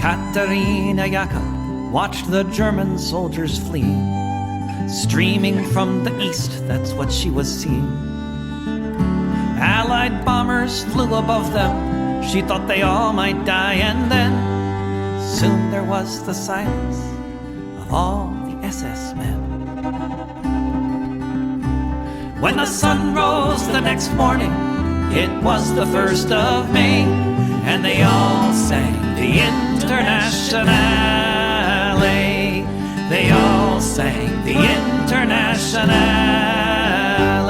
Katerina Jakob watched the German soldiers flee. Streaming from the east, that's what she was seeing. Allied bombers flew above them. She thought they all might die, and then soon there was the silence of all the SS men. When the sun rose the next morning, it was the 1st of May, and they all sang the Internationale. They all sang the Internationale.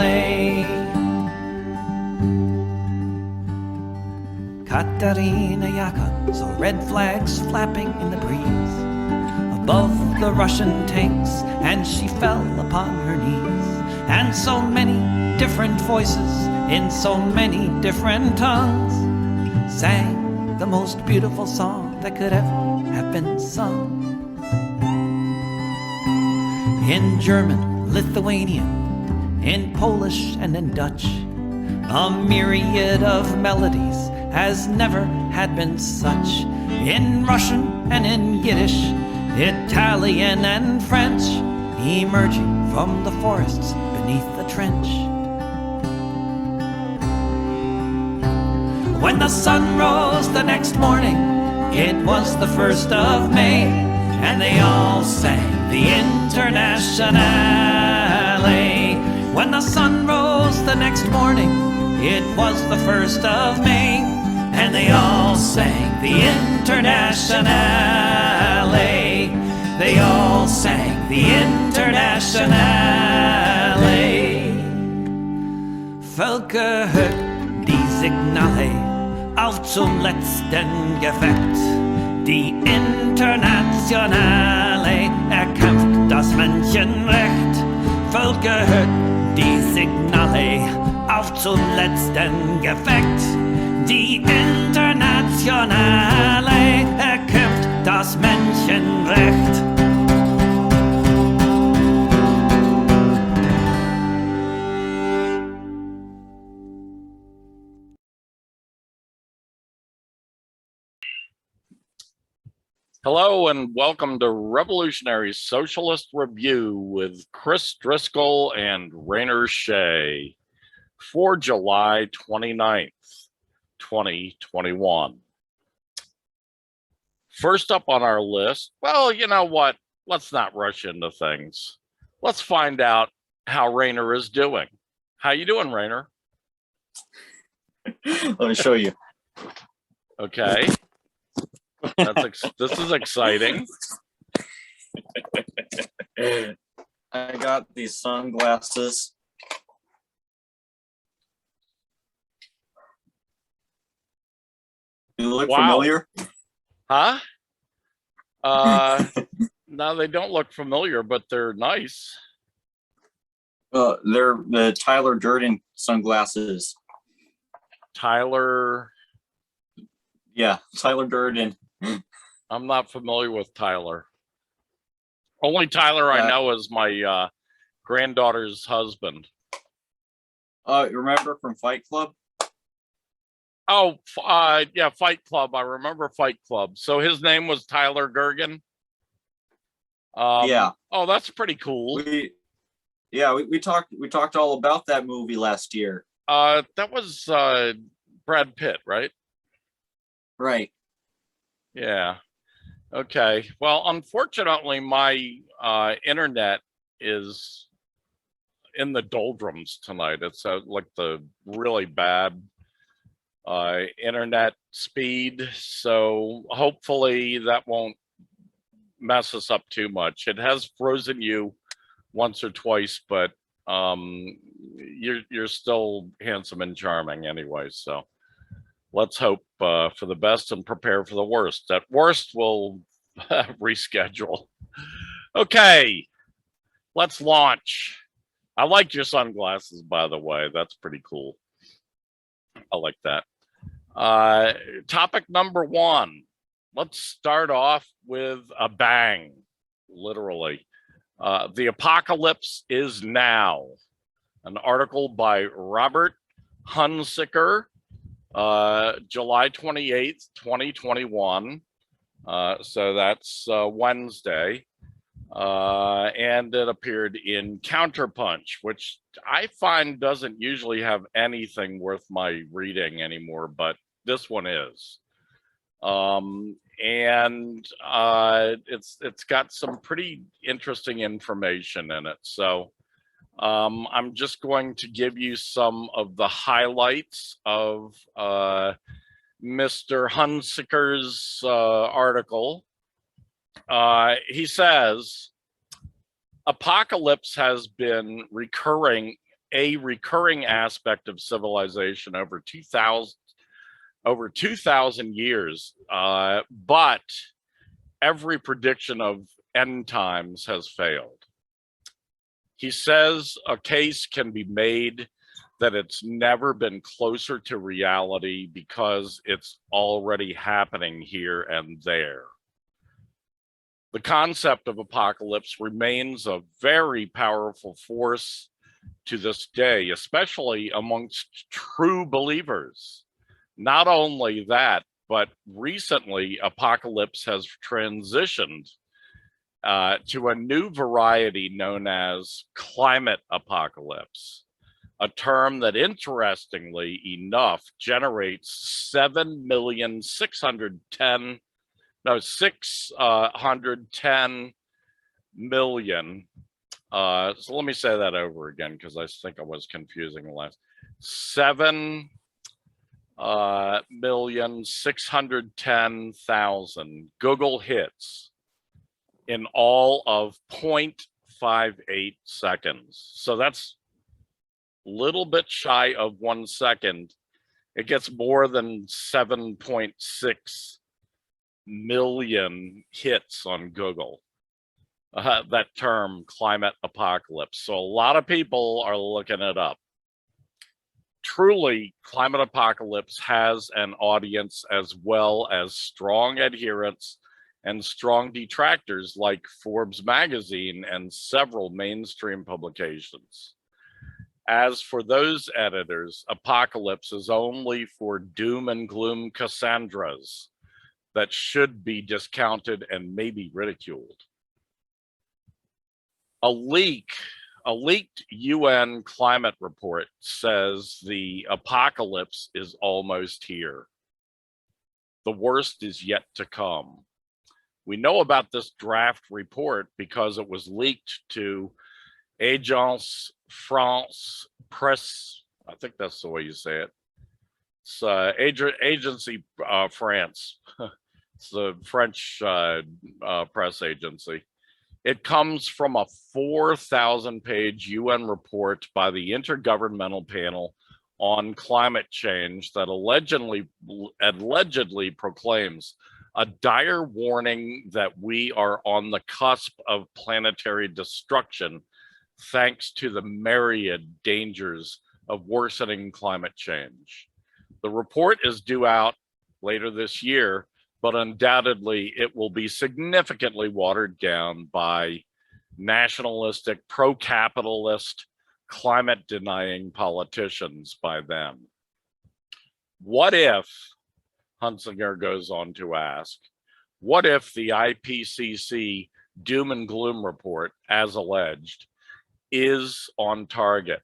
Katerina Jakob saw red flags flapping in the breeze above the Russian tanks, and she fell upon her knees. And so many different voices in so many different tongues sang the most beautiful song that could ever have been sung. In German, Lithuanian, in Polish and in Dutch, a myriad of melodies has never had been such. In Russian and in Yiddish, Italian and French, emerging from the forests beneath the trench. When the sun rose the next morning, it was the 1st of May, and they all sang the Internationale. When the sun rose the next morning, it was the 1st of May, and they all sang the Internationale. They all sang the Internationale. Völker hört die Signale auf zum letzten Gefecht. Die Internationale erkämpft das Menschenrecht. Völker hört die Signale auf zum letzten Gefecht. Die Internationale erkämpft das Menschenrecht. Hello and welcome to Revolutionary Socialist Review with Chris Driscoll and Rainer Shea for July 29th, 2021. First up on our list, well, you know what? Let's not rush into things. Let's find out how Rainer is doing. How you doing, Rainer? Let me show you. Okay. This is exciting. I got these sunglasses. You look familiar? Huh? No, they don't look familiar, but they're nice. They're the Tyler Durden sunglasses. Tyler? Yeah, Tyler Durden. I'm not familiar with Tyler. Only Tyler I know is my granddaughter's husband. Remember from Fight Club? Oh, yeah, Fight Club. I remember Fight Club. So his name was Tyler Durden. Yeah. Oh, that's pretty cool. We talked all about that movie last year. That was Brad Pitt, right? Right. Yeah. Okay. Well, unfortunately, my internet is in the doldrums tonight. It's like the really bad internet speed. So hopefully that won't mess us up too much. It has frozen you once or twice, but you're still handsome and charming anyway. So let's hope for the best and prepare for the worst. At worst, we'll reschedule. Okay, let's launch. I like your sunglasses, by the way. That's pretty cool. I like that. Topic number one. Let's start off with a bang, literally. The apocalypse is now. An article by Robert Hunziker, July 28th, 2021. So that's Wednesday. And it appeared in Counterpunch, which I find doesn't usually have anything worth my reading anymore, but this one is. And it's got some pretty interesting information in it. So I'm just going to give you some of the highlights of Mr. Hunziker's article. He says, apocalypse has been a recurring aspect of civilization over 2,000 years, but every prediction of end times has failed. He says a case can be made that it's never been closer to reality because it's already happening here and there. The concept of apocalypse remains a very powerful force to this day, especially amongst true believers. Not only that, but recently apocalypse has transitioned to a new variety known as climate apocalypse, a term that interestingly enough generates 610 million. So let me say that over again because I think I was confusing the last. 7,610,000 Google hits in all of 0.58 seconds. So that's a little bit shy of 1 second. It gets more than 7.6 million hits on Google. That term, climate apocalypse. So a lot of people are looking it up. Truly, climate apocalypse has an audience as well as strong adherents and strong detractors like Forbes magazine and several mainstream publications. As for those editors, apocalypse is only for doom and gloom Cassandras that should be discounted and maybe ridiculed. A leaked UN climate report says the apocalypse is almost here. The worst is yet to come. We know about this draft report because it was leaked to Agence France Presse. I think that's the way you say it. It's Agency France. It's the French press agency. It comes from a 4,000-page UN report by the Intergovernmental Panel on Climate Change that allegedly proclaims a dire warning that we are on the cusp of planetary destruction thanks to the myriad dangers of worsening climate change. The report is due out later this year, but undoubtedly it will be significantly watered down by nationalistic, pro-capitalist, climate-denying politicians by then. What if, Hunziker goes on to ask, what if the IPCC doom and gloom report, as alleged, is on target,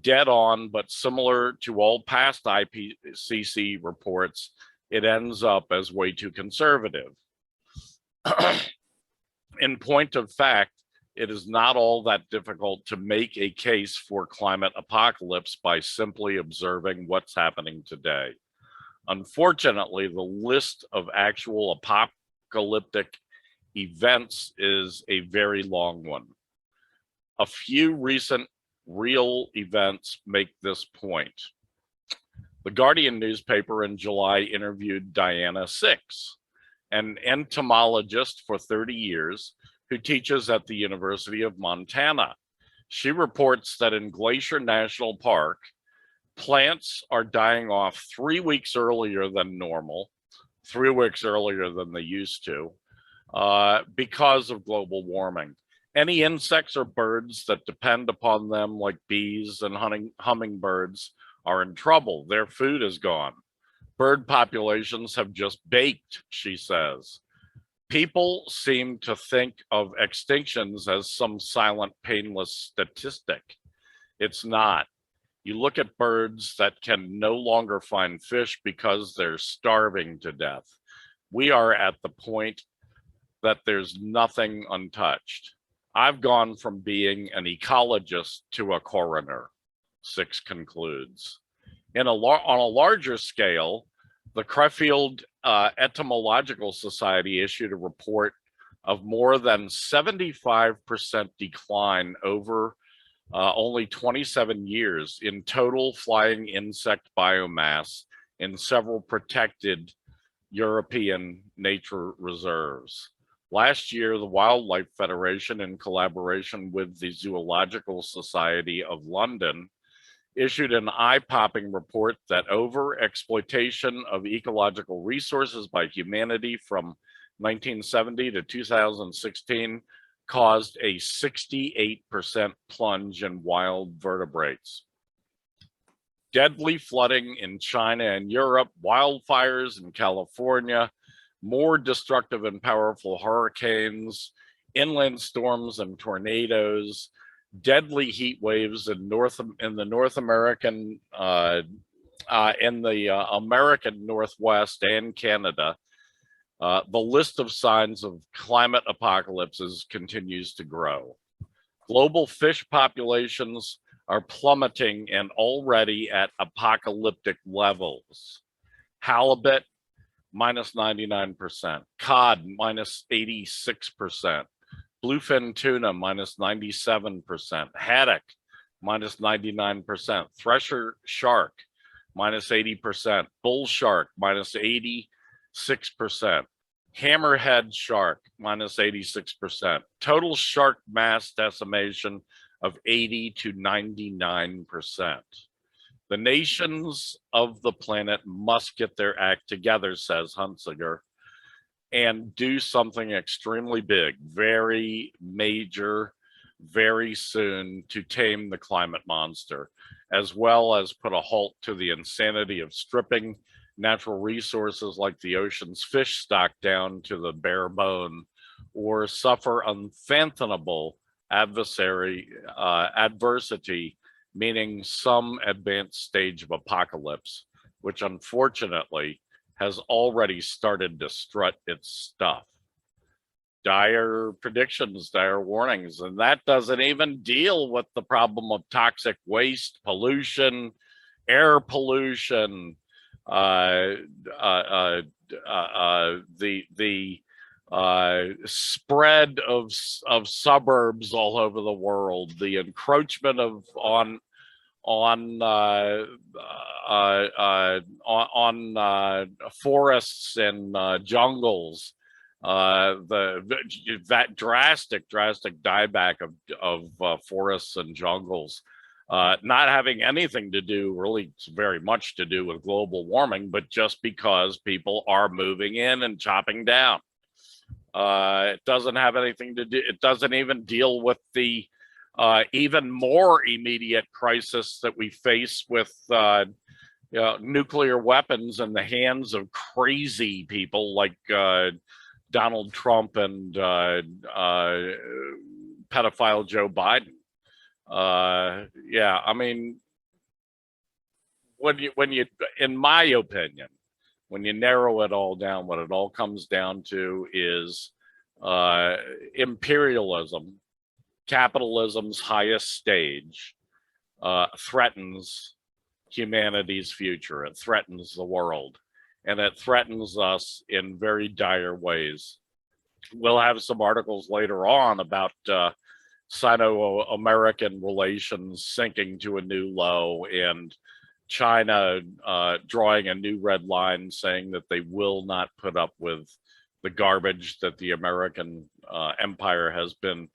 dead on, but similar to all past IPCC reports, it ends up as way too conservative. In point of fact, it is not all that difficult to make a case for climate apocalypse by simply observing what's happening today. Unfortunately, the list of actual apocalyptic events is a very long one. A few recent real events make this point. The Guardian newspaper in July interviewed Diana Six, an entomologist for 30 years who teaches at the University of Montana. She reports that in Glacier National Park, plants are dying off 3 weeks earlier than normal, 3 weeks earlier than they used to, because of global warming. Any insects or birds that depend upon them, like bees and hummingbirds, are in trouble. Their food is gone. Bird populations have just baked, she says. People seem to think of extinctions as some silent, painless statistic. It's not. You look at birds that can no longer find fish because they're starving to death. We are at the point that there's nothing untouched. I've gone from being an ecologist to a coroner, Six concludes. On a larger scale, the Crefeld Entomological Society issued a report of more than 75% decline over only 27 years in total flying insect biomass in several protected European nature reserves. Last year, the Wildlife Federation, in collaboration with the Zoological Society of London, issued an eye-popping report that over-exploitation of ecological resources by humanity from 1970 to 2016 caused a 68% plunge in wild vertebrates. Deadly flooding in China and Europe, wildfires in California, more destructive and powerful hurricanes, inland storms and tornadoes, deadly heat waves in the North American, in the American Northwest and Canada. The list of signs of climate apocalypses continues to grow. Global fish populations are plummeting and already at apocalyptic levels. Halibut, minus 99%. Cod, minus 86%. Bluefin tuna, minus 97%. Haddock, minus 99%. Thresher shark, minus 80%. Bull shark, minus 86%. Hammerhead shark, minus 86%. Total shark mass decimation of 80 to 99%. The nations of the planet must get their act together, says Hunziker, and do something extremely big, very major, very soon to tame the climate monster, as well as put a halt to the insanity of stripping natural resources like the ocean's fish stock down to the bare bone, or suffer unfathomable adversity, meaning some advanced stage of apocalypse, which unfortunately has already started to strut its stuff. Dire predictions, dire warnings, and that doesn't even deal with the problem of toxic waste, pollution, air pollution, the spread of suburbs all over the world, the encroachment of on forests and jungles, that drastic dieback of forests and jungles, not having anything to do, really very much to do with global warming, but just because people are moving in and chopping down. It doesn't have anything to do, it doesn't even deal with the even more immediate crisis that we face with nuclear weapons in the hands of crazy people like Donald Trump and pedophile Joe Biden. Yeah, I mean, when you, in my opinion, when you narrow it all down, what it all comes down to is imperialism, capitalism's highest stage, threatens humanity's future. It threatens the world, and it threatens us in very dire ways. We'll have some articles later on about Sino-American relations sinking to a new low, and China drawing a new red line saying that they will not put up with the garbage that the American empire has been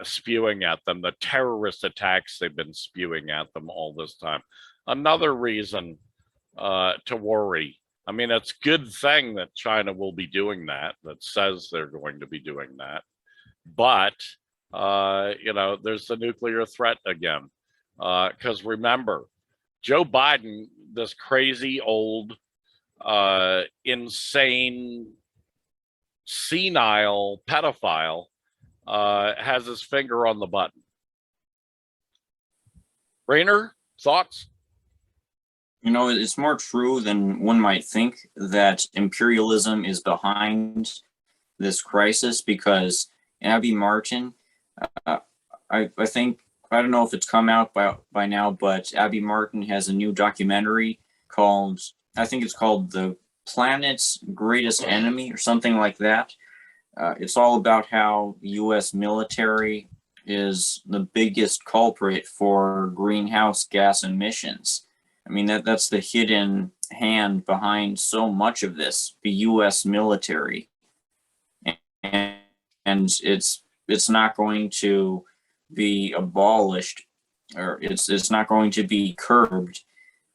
spewing at them, the terrorist attacks they've been spewing at them all this time. Another reason to worry. I mean, it's a good thing that China will be doing that, that says they're going to be doing that. But, you know, there's the nuclear threat again. Because remember, Joe Biden, this crazy old, insane senile pedophile has his finger on the button. Rainer, thoughts? You know, it's more true than one might think that imperialism is behind this crisis, because Abby Martin, I think, I don't know if it's come out by now, but Abby Martin has a new documentary called, I think it's called The Planet's Greatest Enemy or something like that. It's all about how the U.S. military is the biggest culprit for greenhouse gas emissions. I mean, that's the hidden hand behind so much of this, the U.S. military. And it's not going to be abolished, or it's not going to be curbed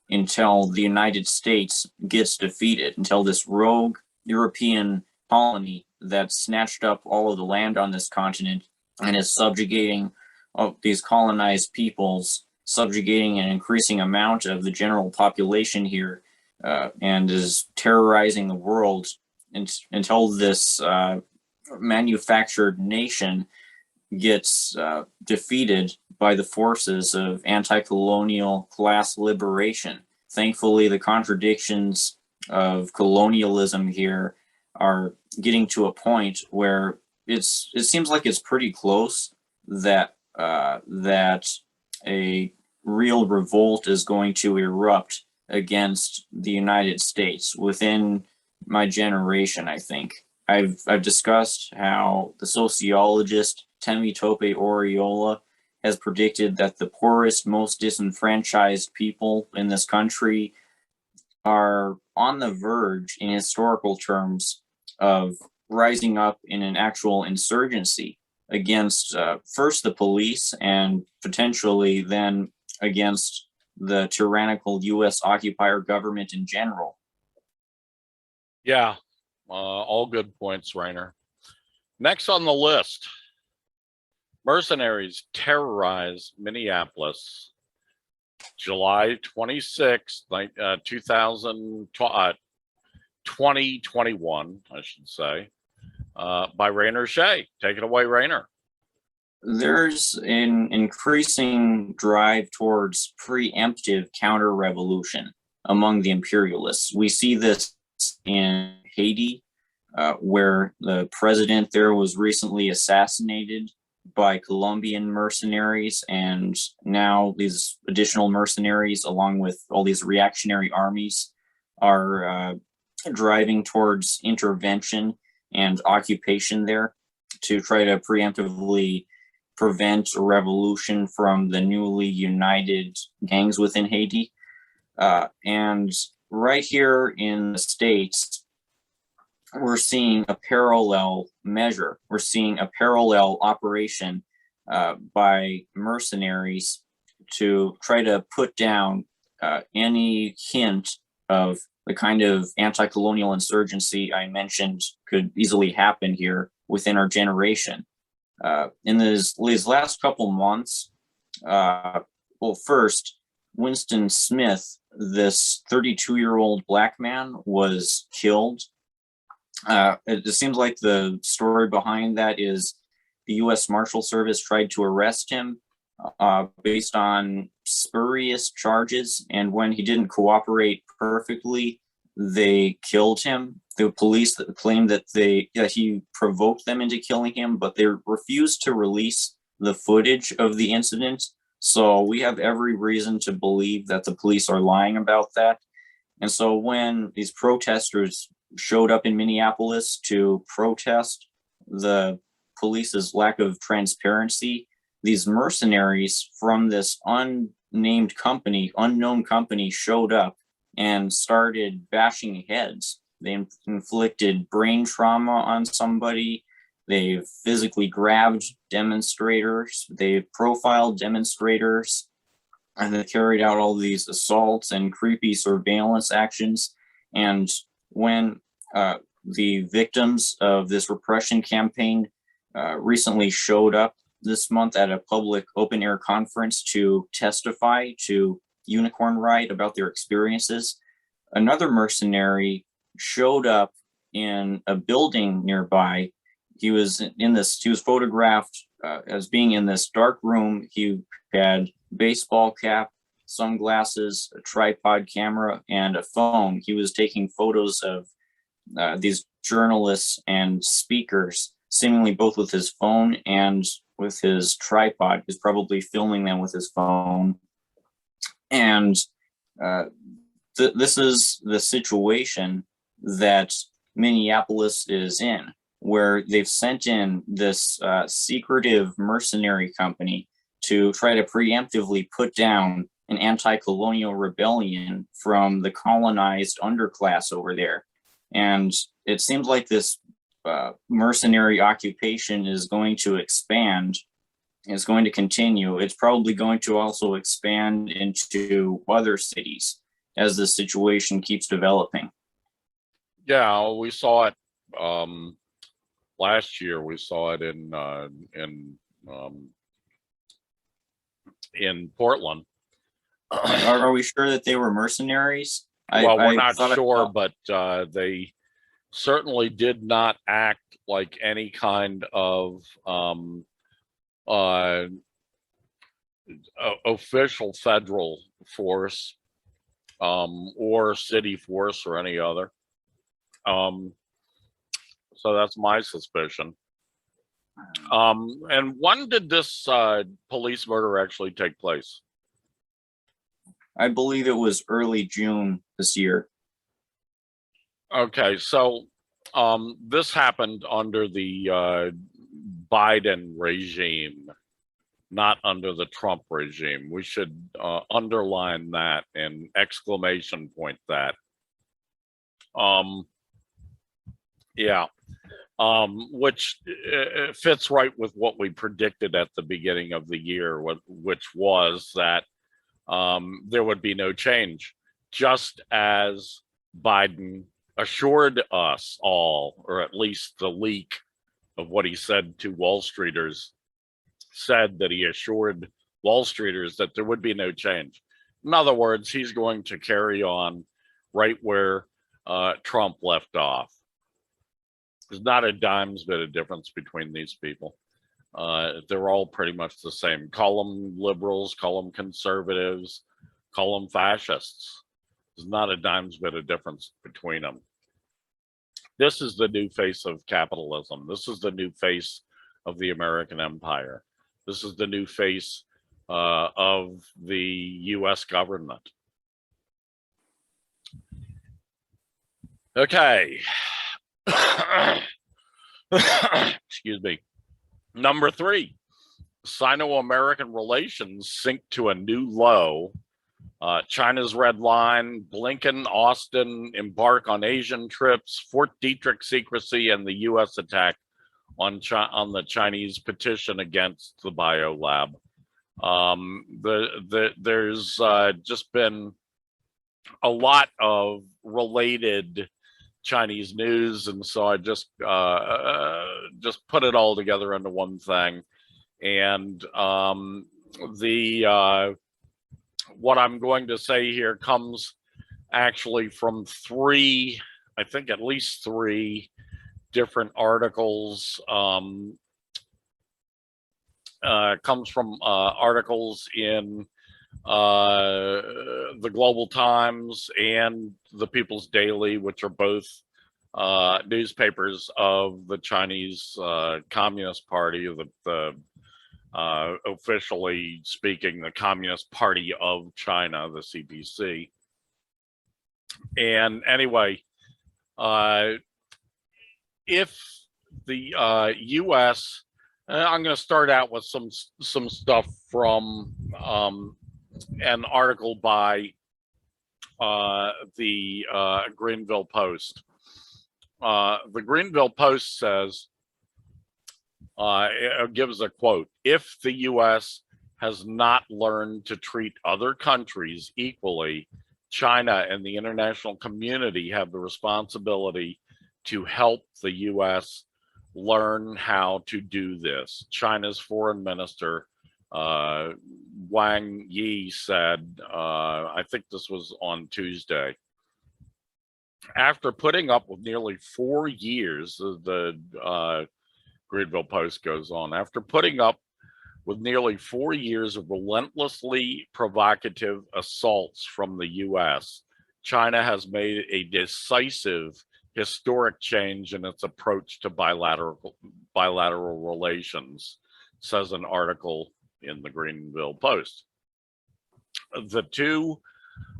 until the United States gets defeated, until this rogue European colony that snatched up all of the land on this continent and is subjugating these colonized peoples, subjugating an increasing amount of the general population here, and is terrorizing the world until this manufactured nation gets defeated by the forces of anti-colonial class liberation. Thankfully, the contradictions of colonialism here are getting to a point where it seems like it's pretty close that that a real revolt is going to erupt against the United States within my generation. I think I've discussed how the sociologist Temitope Oriola has predicted that the poorest, most disenfranchised people in this country are on the verge, in historical terms, of rising up in an actual insurgency against first the police and potentially then against the tyrannical U.S. occupier government in general. Yeah, all good points, Rainer. Next on the list, Mercenaries terrorize Minneapolis, July 26th, 2021, I should say, by Rainer Shea. Take it away, Rainer. There's an increasing drive towards preemptive counter-revolution among the imperialists. We see this in Haiti, where the president there was recently assassinated by Colombian mercenaries, and now these additional mercenaries, along with all these reactionary armies, are driving towards intervention and occupation there to try to preemptively prevent a revolution from the newly united gangs within Haiti. And right here in the States, we're seeing a parallel measure. We're seeing a parallel operation by mercenaries to try to put down any hint of the kind of anti-colonial insurgency I mentioned could easily happen here within our generation. In these last couple months, well, first, Winston Smith, this 32-year-old black man, was killed. It seems like the story behind that is the U.S. Marshal Service tried to arrest him based on spurious charges, and when he didn't cooperate perfectly, they killed him. The police claimed that he provoked them into killing him, but they refused to release the footage of the incident. So we have every reason to believe that the police are lying about that. And so when these protesters showed up in Minneapolis to protest the police's lack of transparency, these mercenaries from this unknown company showed up and started bashing heads. They inflicted brain trauma on somebody. They physically grabbed demonstrators. They profiled demonstrators, and they carried out all these assaults and creepy surveillance actions. And when the victims of this repression campaign recently showed up this month at a public open air conference to testify to Unicorn Ride about their experiences, another mercenary showed up in a building nearby. He was photographed as being in this dark room. He had baseball cap, sunglasses, a tripod camera, and a phone. He was taking photos of these journalists and speakers, seemingly both with his phone and with his tripod. He's probably filming them with his phone. And this is the situation that Minneapolis is in, where they've sent in this secretive mercenary company to try to preemptively put down an anti-colonial rebellion from the colonized underclass over there. And it seems like this mercenary occupation is going to expand. It's going to continue. It's probably going to also expand into other cities as the situation keeps developing. Yeah, we saw it last year. We saw it in Portland. Are we sure that they were mercenaries? Well, we're not sure, but they certainly did not act like any kind of official federal force or city force or any other. So that's my suspicion. And when did this police murder actually take place? I believe it was early June this year. Okay, so this happened under the Biden regime, not under the Trump regime. We should underline that and exclamation point that. Yeah, which fits right with what we predicted at the beginning of the year, which was that there would be no change, just as Biden assured us all, or at least the leak of what he said to Wall Streeters said that he assured Wall Streeters that there would be no change. In other words, he's going to carry on right where Trump left off. There's not a dime's bit of difference between these people. They're all pretty much the same. Call them liberals, call them conservatives, call them fascists. There's not a dime's bit of difference between them. This is the new face of capitalism. This is the new face of the American empire. This is the new face of the U.S. government. Okay. Excuse me. Number 3, Sino-American relations sink to a new low. China's red line, Blinken, Austin embark on Asian trips, Fort Detrick secrecy, and the U.S. attack on the Chinese petition against the biolab. There's just been a lot of related Chinese news, and so I just put it all together into one thing. And what I'm going to say here comes actually from 3, I think at least 3 different articles. Comes from articles in the Global Times and the People's Daily, which are both newspapers of the Chinese Communist Party, officially speaking, the Communist Party of China, the CPC. And anyway, if the U.S. I'm going to start out with some stuff from an article by the Greenville Post. The Greenville Post says, it gives a quote: "If the U.S. has not learned to treat other countries equally, China and the international community have the responsibility to help the U.S. learn how to do this." China's foreign minister, Wang Yi, said, I think this was on Tuesday. After putting up with nearly 4 years, the Greenville Post goes on, after putting up with nearly 4 years of relentlessly provocative assaults from the U.S., China has made a decisive historic change in its approach to bilateral relations, says an article in the Greenville Post. The two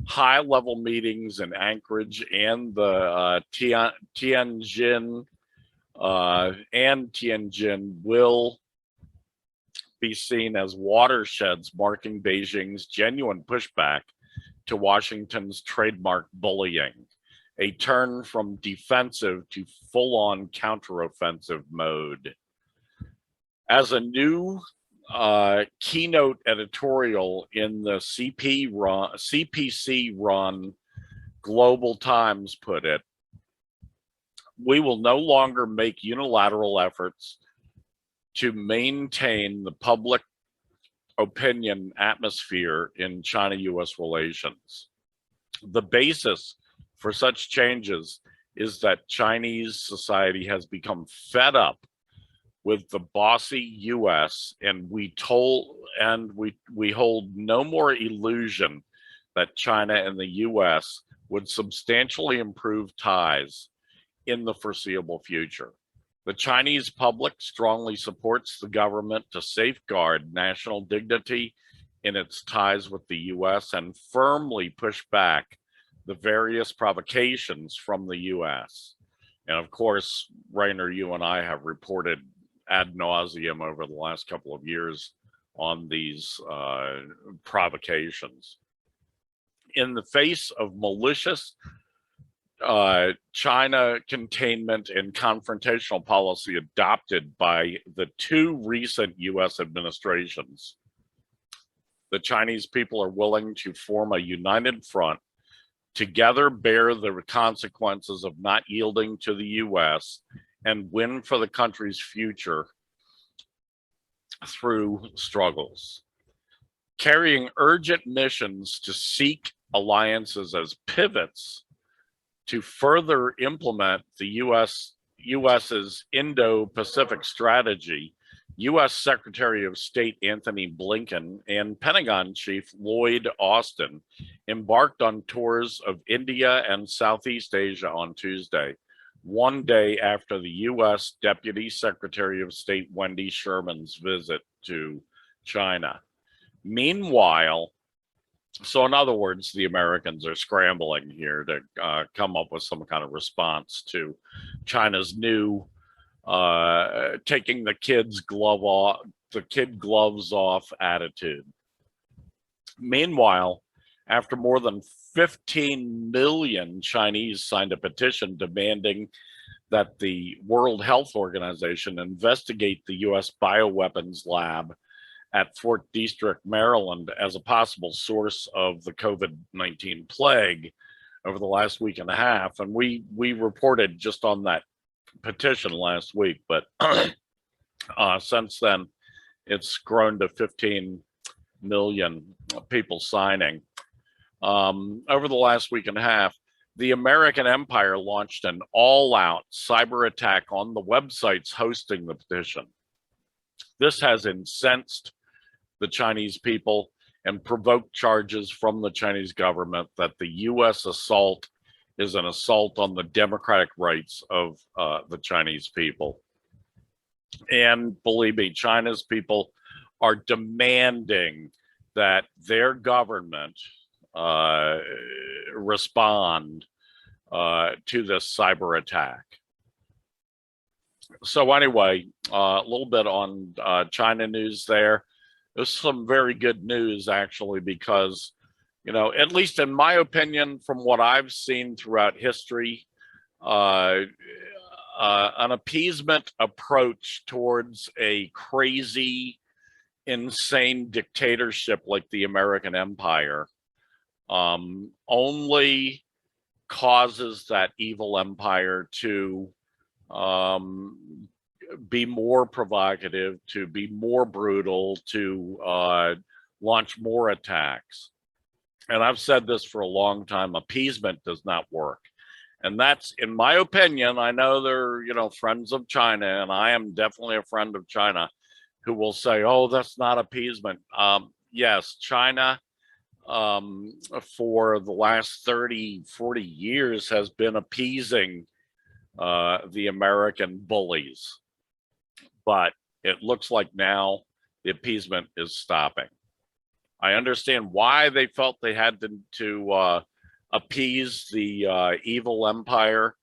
high-level meetings in Anchorage and the Tianjin will be seen as watersheds marking Beijing's genuine pushback to Washington's trademark bullying, a turn from defensive to full-on counteroffensive mode. As a new keynote editorial in the CPC-run Global Times put it, we will no longer make unilateral efforts to maintain the public opinion atmosphere in China-US relations. The basis for such changes is that Chinese society has become fed up with the bossy US, and we hold no more illusion that China and the US would substantially improve ties in the foreseeable future. The Chinese public strongly supports the government to safeguard national dignity in its ties with the US and firmly push back the various provocations from the US. And of course, Rainer, you and I have reported ad nauseum over the last couple of years on these provocations. In the face of malicious China containment and confrontational policy adopted by the two recent US administrations, the Chinese people are willing to form a united front, together bear the consequences of not yielding to the US, and win for the country's future through struggles. Carrying urgent missions to seek alliances as pivots to further implement the US's Indo-Pacific strategy, US Secretary of State Antony Blinken and Pentagon Chief Lloyd Austin embarked on tours of India and Southeast Asia on Tuesday, one day after the US Deputy Secretary of State Wendy Sherman's visit to China. Meanwhile, so in other words, the Americans are scrambling here to come up with some kind of response to China's new taking the kid gloves off attitude. Meanwhile, after more than 15 million Chinese signed a petition demanding that the World Health Organization investigate the US bioweapons lab at Fort Detrick, Maryland, as a possible source of the COVID-19 plague over the last week and a half. And we reported just on that petition last week, but since then, it's grown to 15 million people signing. Over the last week and a half, the American empire launched an all-out cyber attack on the websites hosting the petition. This has incensed the Chinese people and provoked charges from the Chinese government that the US assault is an assault on the democratic rights of the Chinese people. And believe me, China's people are demanding that their government respond to this cyber attack. So anyway, a little bit on China news there. There's some very good news, actually, because, you know, at least in my opinion, from what I've seen throughout history, an appeasement approach towards a crazy, insane dictatorship like the American empire only causes that evil empire to be more provocative, to be more brutal, to launch more attacks. And I've said this for a long time, appeasement does not work. And that's, in my opinion, I know they're, friends of China, and I am definitely a friend of China, who will say, oh, that's not appeasement. Yes, China, for the last 30, 40 years has been appeasing the American bullies. But it looks like now the appeasement is stopping. I understand why they felt they had to appease the evil empire.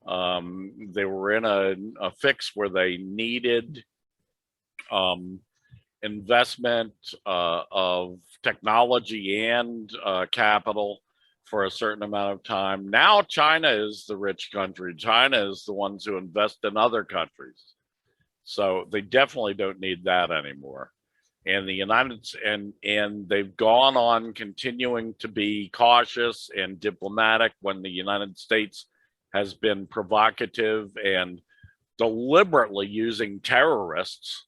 They were in a fix where they needed investment of technology and capital for a certain amount of time. Now China is the rich country. China is the ones who invest in other countries. So they definitely don't need that anymore. And the and they've gone on continuing to be cautious and diplomatic when the United States has been provocative and deliberately using terrorists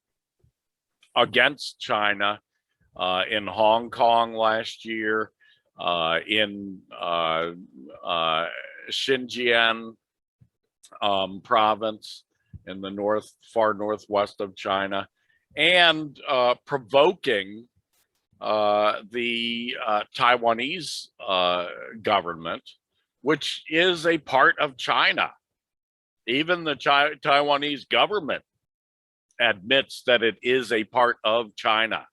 against China in Hong Kong last year, in Xinjiang province in the far northwest of China, and provoking the Taiwanese government, which is a part of China. Even the Taiwanese government admits that it is a part of China.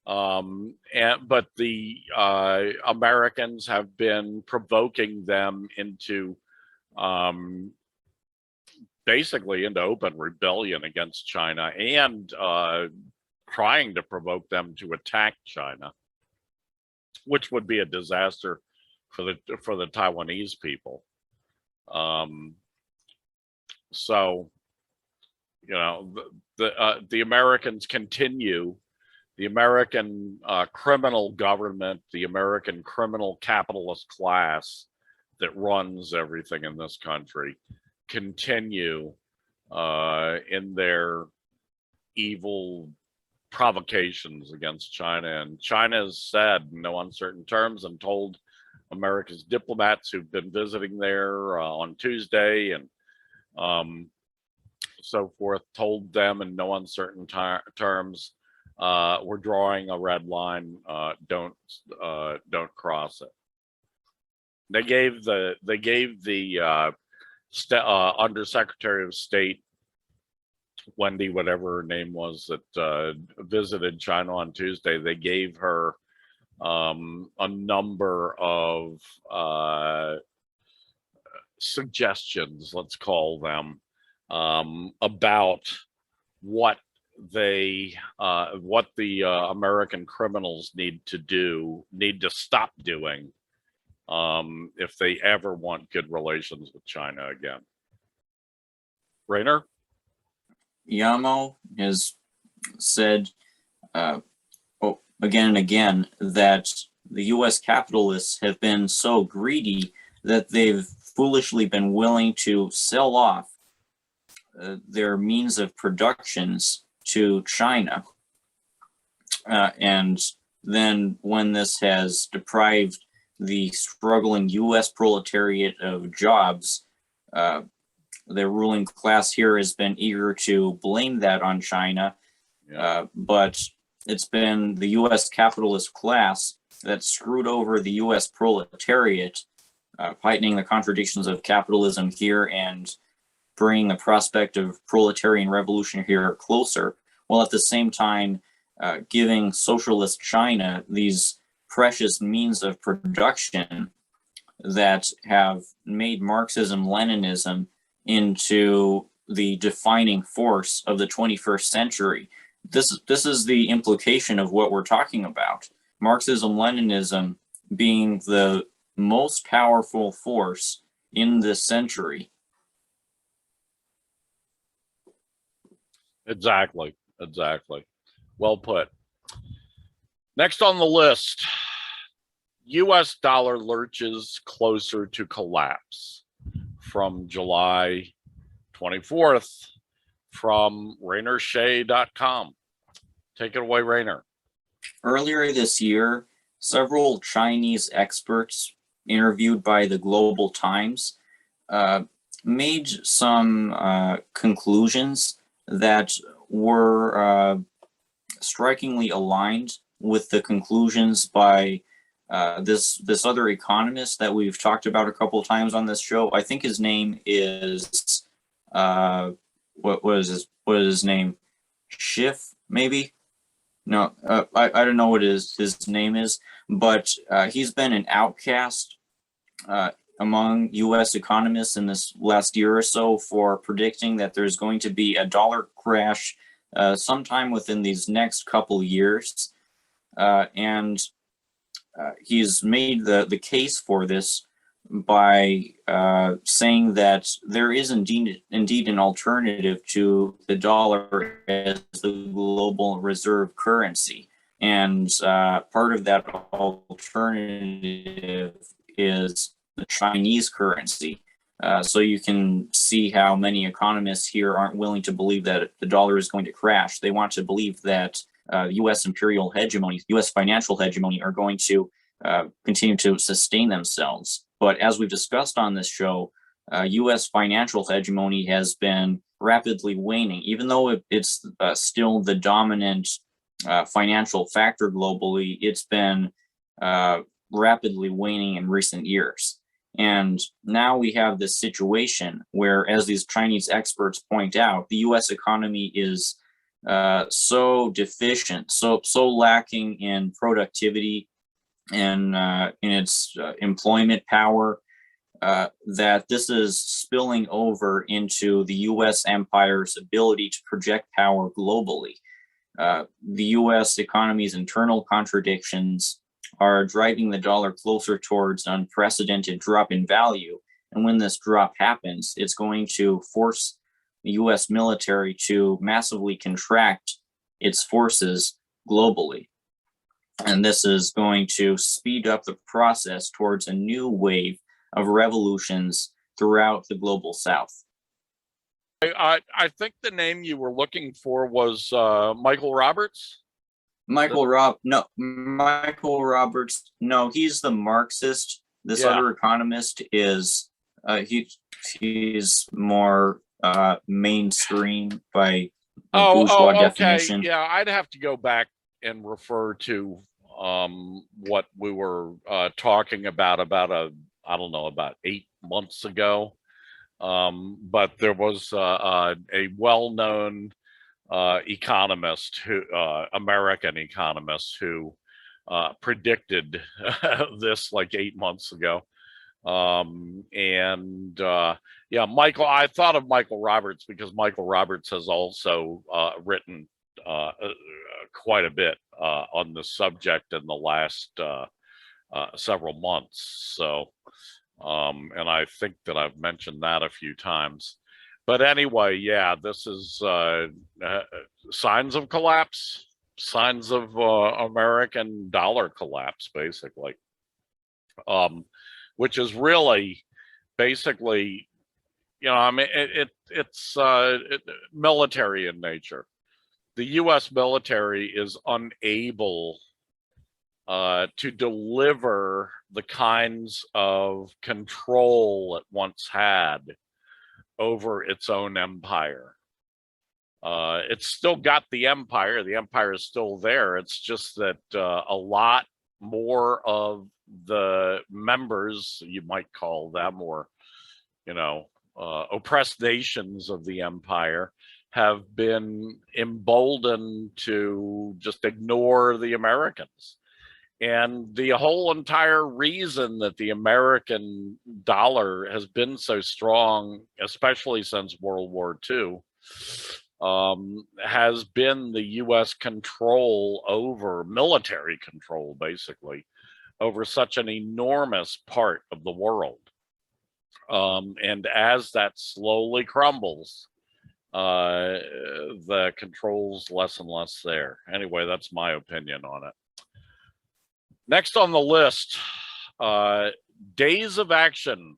But the Americans have been provoking them into basically into open rebellion against China, and trying to provoke them to attack China, which would be a disaster for the Taiwanese people. So, the Americans continue, the American criminal government, the American criminal capitalist class that runs everything in this country, continue in their evil provocations against China. And China has said in no uncertain terms, and told America's diplomats who've been visiting there on Tuesday and so forth, told them in no uncertain terms, we're drawing a red line, don't cross it. They gave the Undersecretary of State, Wendy, whatever her name was, that visited China on Tuesday, they gave her a number of suggestions, let's call them, about what the American criminals need to stop doing if they ever want good relations with China again. Rainer? Yamo has said again and again that the U.S. capitalists have been so greedy that they've foolishly been willing to sell off their means of productions to China. And then when this has deprived the struggling U.S. proletariat of jobs, the ruling class here has been eager to blame that on China. But it's been the U.S. capitalist class that screwed over the U.S. proletariat, heightening the contradictions of capitalism here and bringing the prospect of proletarian revolution here closer, while at the same time giving socialist China these precious means of production that have made Marxism-Leninism into the defining force of the 21st century. This is the implication of what we're talking about. Marxism-Leninism being the most powerful force in this century. Exactly. Well put. Next on the list, US dollar lurches closer to collapse, from July 24th, from RainerShay.com. Take it away, Rainer. Earlier this year, several Chinese experts interviewed by the Global Times, made some conclusions that were strikingly aligned with the conclusions by this other economist that we've talked about a couple of times on this show. I think his name is what is his name? Schiff, maybe? No, I don't know what his name is, but he's been an outcast among U.S. economists in this last year or so for predicting that there's going to be a dollar crash sometime within these next couple years. And he's made the case for this by saying that there is indeed an alternative to the dollar as the global reserve currency. And part of that alternative is the Chinese currency. So you can see how many economists here aren't willing to believe that the dollar is going to crash. They want to believe that U.S. imperial hegemony, U.S. financial hegemony are going to continue to sustain themselves. But as we've discussed on this show, U.S. financial hegemony has been rapidly waning, even though it's still the dominant financial factor globally. It's been rapidly waning in recent years. And now we have this situation where, as these Chinese experts point out, the U.S. economy is so deficient, so lacking in productivity and in its employment power, that this is spilling over into the U.S. empire's ability to project power globally. The U.S. economy's internal contradictions are driving the dollar closer towards an unprecedented drop in value. And when this drop happens, it's going to force the U.S. military to massively contract its forces globally. And this is going to speed up the process towards a new wave of revolutions throughout the global South. I think the name you were looking for was Michael Roberts. Michael Roberts. No, he's the Marxist. This other economist is he's more mainstream by the bourgeois definition. Okay. Yeah, I'd have to go back and refer to what we were talking about I don't know, about 8 months ago. But there was a well-known economist, American economist, who predicted this like 8 months ago. Yeah, Michael, I thought of Michael Roberts because Michael Roberts has also written quite a bit on the subject in the last several months. So, and I think that I've mentioned that a few times. But anyway, yeah, this is signs of collapse, signs of American dollar collapse, basically, which is really basically, you know, I mean, it's military in nature. The U.S. military is unable to deliver the kinds of control it once had over its own empire. It's still got the empire. The empire is still there. It's just that a lot more of the members, you might call them, or, you know, oppressed nations of the empire have been emboldened to just ignore the Americans. And the whole entire reason that the American dollar has been so strong, especially since World War II, has been the U.S. control over, military control, basically, over such an enormous part of the world. And as that slowly crumbles, the control's less and less there. Anyway, that's my opinion on it. Next on the list, days of action.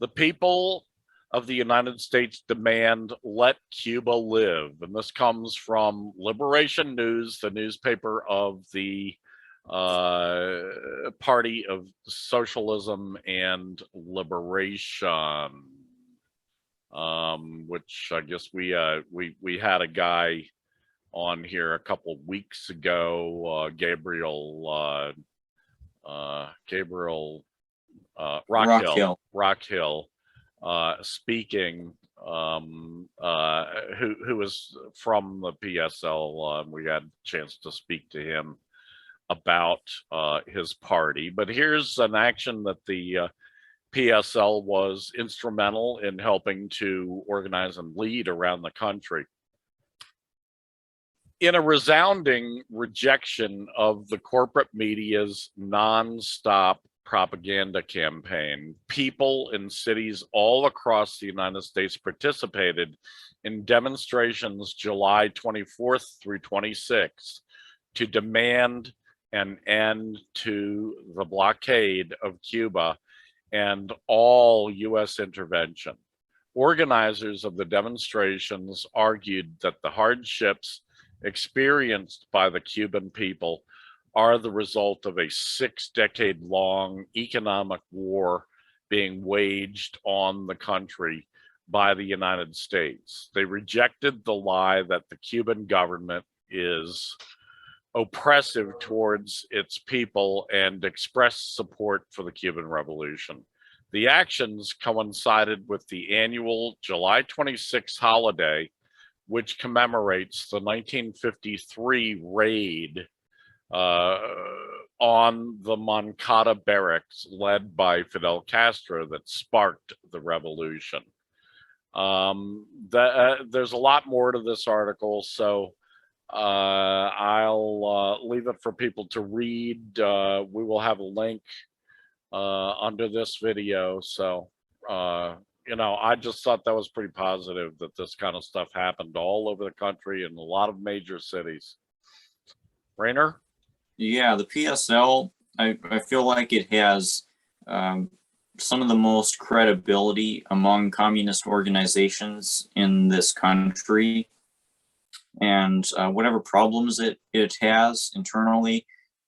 The people of the United States demand let Cuba live. And this comes from Liberation News, the newspaper of the Party of Socialism and Liberation, which I guess we had a guy on here a couple weeks ago, Gabriel Rockhill, speaking, who was from the PSL. We had a chance to speak to him about his party. But here's an action that the PSL was instrumental in helping to organize and lead around the country. In a resounding rejection of the corporate media's nonstop propaganda campaign, people in cities all across the United States participated in demonstrations July 24th through 26th to demand an end to the blockade of Cuba and all U.S. intervention. Organizers of the demonstrations argued that the hardships experienced by the Cuban people are the result of a 6-decade-long economic war being waged on the country by the United States. They rejected the lie that the Cuban government is oppressive towards its people and expressed support for the Cuban Revolution. The actions coincided with the annual July 26th holiday, which commemorates the 1953 raid on the Moncada barracks led by Fidel Castro that sparked the revolution. There's a lot more to this article, so I'll leave it for people to read. We will have a link under this video. So, you know, I just thought that was pretty positive that this kind of stuff happened all over the country in a lot of major cities. Rainer? Yeah, the PSL, I feel like it has some of the most credibility among communist organizations in this country. And whatever problems it has internally,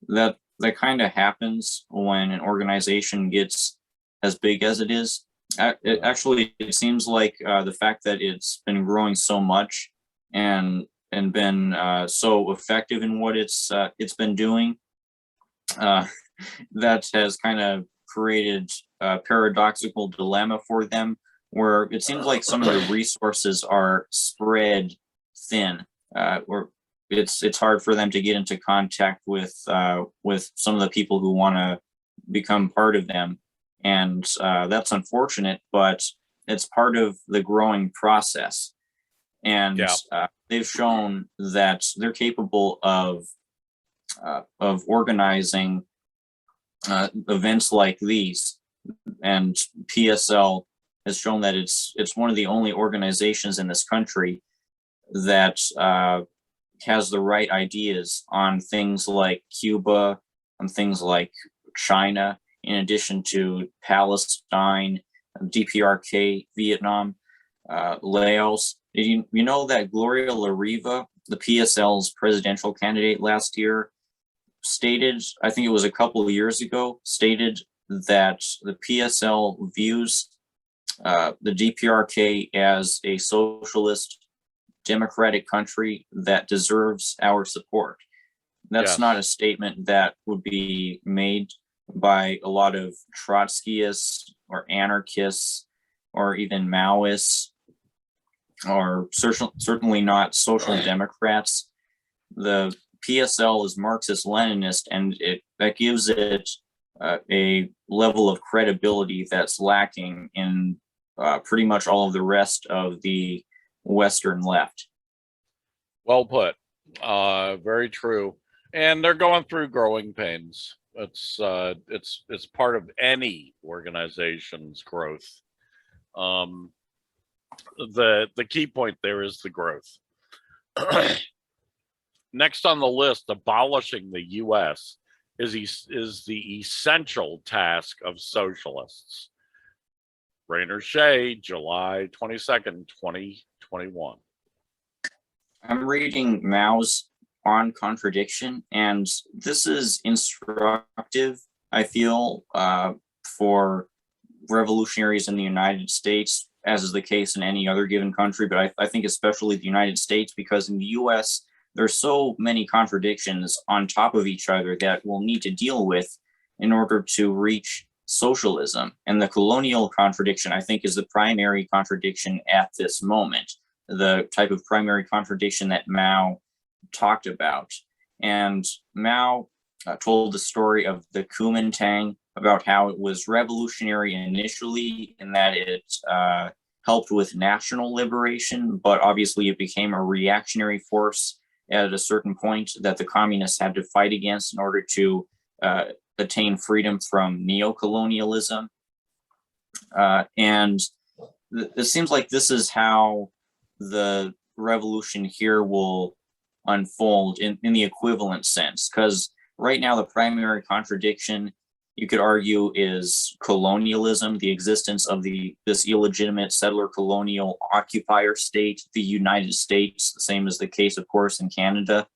that kind of happens when an organization gets as big as it is. It seems like the fact that it's been growing so much and been so effective in what it's been doing, that has kind of created a paradoxical dilemma for them, where it seems like some of the resources are spread thin, or it's hard for them to get into contact with some of the people who want to become part of them. And that's unfortunate, but it's part of the growing process. And they've shown that they're capable of organizing events like these. And PSL has shown that it's one of the only organizations in this country that has the right ideas on things like Cuba, on things like China, in addition to Palestine, DPRK, Vietnam, Laos. You know that Gloria La Riva, the PSL's presidential candidate last year, stated, I think it was a couple of years ago, stated that the PSL views the DPRK as a socialist democratic country that deserves our support. That's not a statement that would be made by a lot of Trotskyists or anarchists or even Maoists, or certainly not social democrats. The PSL is Marxist-Leninist, and that gives it a level of credibility that's lacking in pretty much all of the rest of the Western left. Well put. Very true. And they're going through growing pains. It's part of any organization's growth. The key point there is the growth. Next on the list, abolishing the U.S. is the essential task of socialists. Rainer Shea, July 22nd, 2021. I'm reading Mao's on contradiction, and this is instructive, I feel, for revolutionaries in the United States, as is the case in any other given country, but I think especially the United States, because in the U.S., there's so many contradictions on top of each other that we'll need to deal with in order to reach socialism. And the colonial contradiction, I think, is the primary contradiction at this moment, the type of primary contradiction that Mao talked about. And Mao told the story of the Kuomintang, about how it was revolutionary initially in that it helped with national liberation, but obviously it became a reactionary force at a certain point that the communists had to fight against in order to attain freedom from neocolonialism. And it seems like this is how the revolution here will unfold in the equivalent sense, because right now the primary contradiction, you could argue, is colonialism, the existence of this illegitimate settler colonial occupier state, the United States, the same as the case, of course, in Canada.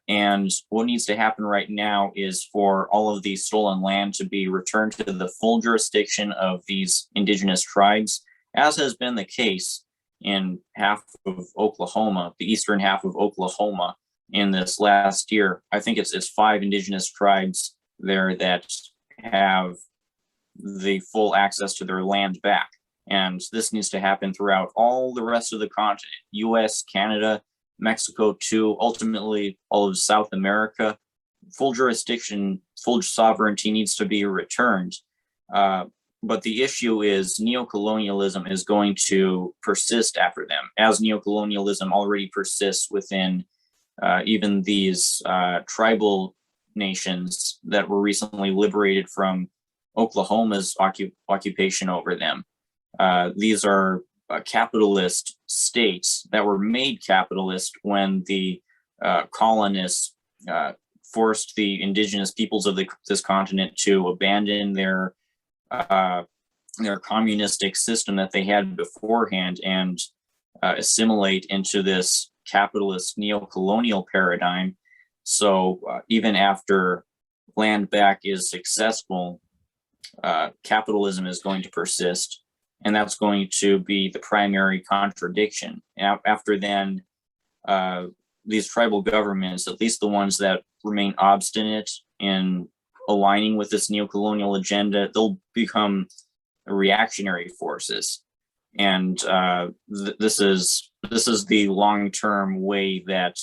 And what needs to happen right now is for all of the stolen land to be returned to the full jurisdiction of these indigenous tribes, as has been the case in half of Oklahoma, the eastern half of Oklahoma in this last year. I think it's 5 indigenous tribes there that have the full access to their land back. And this needs to happen throughout all the rest of the continent, US, Canada, Mexico too, ultimately all of South America. Full jurisdiction, full sovereignty needs to be returned. But the issue is neocolonialism is going to persist after them, as neocolonialism already persists within even these tribal nations that were recently liberated from Oklahoma's occupation over them. These are capitalist states that were made capitalist when the colonists forced the indigenous peoples of this continent to abandon their communistic system that they had beforehand and assimilate into this capitalist neo-colonial paradigm. So even after land back is successful, capitalism is going to persist, and that's going to be the primary contradiction. After then, these tribal governments, at least the ones that remain obstinate in aligning with this neo-colonial agenda, they'll become reactionary forces. And this is the long-term way that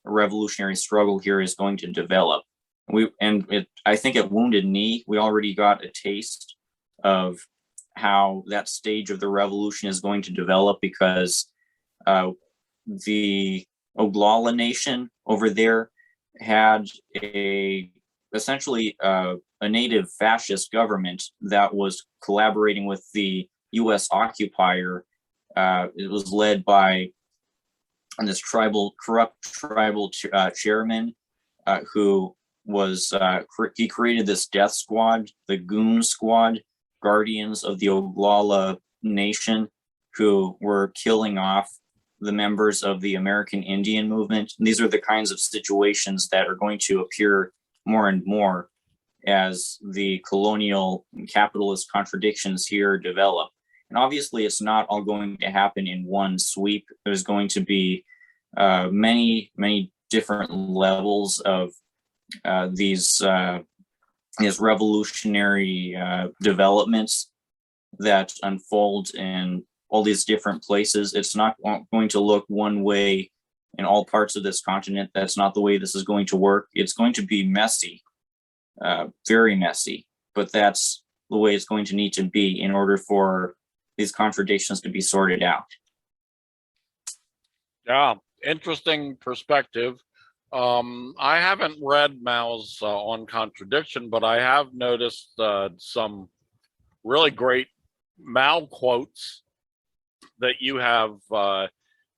a revolutionary struggle here is going to develop. I think at Wounded Knee, we already got a taste of how that stage of the revolution is going to develop, because the Oglala Nation over there had essentially a native fascist government that was collaborating with the U.S. occupier. It was led by this corrupt tribal chairman who was, he created this death squad, the Goon Squad, guardians of the Oglala Nation, who were killing off the members of the American Indian movement. And these are the kinds of situations that are going to appear more and more as the colonial and capitalist contradictions here develop. And obviously, it's not all going to happen in one sweep. There's going to be many, many different levels of these revolutionary developments that unfold in all these different places. It's not going to look one way in all parts of this continent. That's not the way this is going to work. It's going to be messy, very messy, but that's the way it's going to need to be in order for these contradictions to be sorted out. Yeah, interesting perspective. I haven't read Mao's On Contradiction, but I have noticed some really great Mao quotes that you have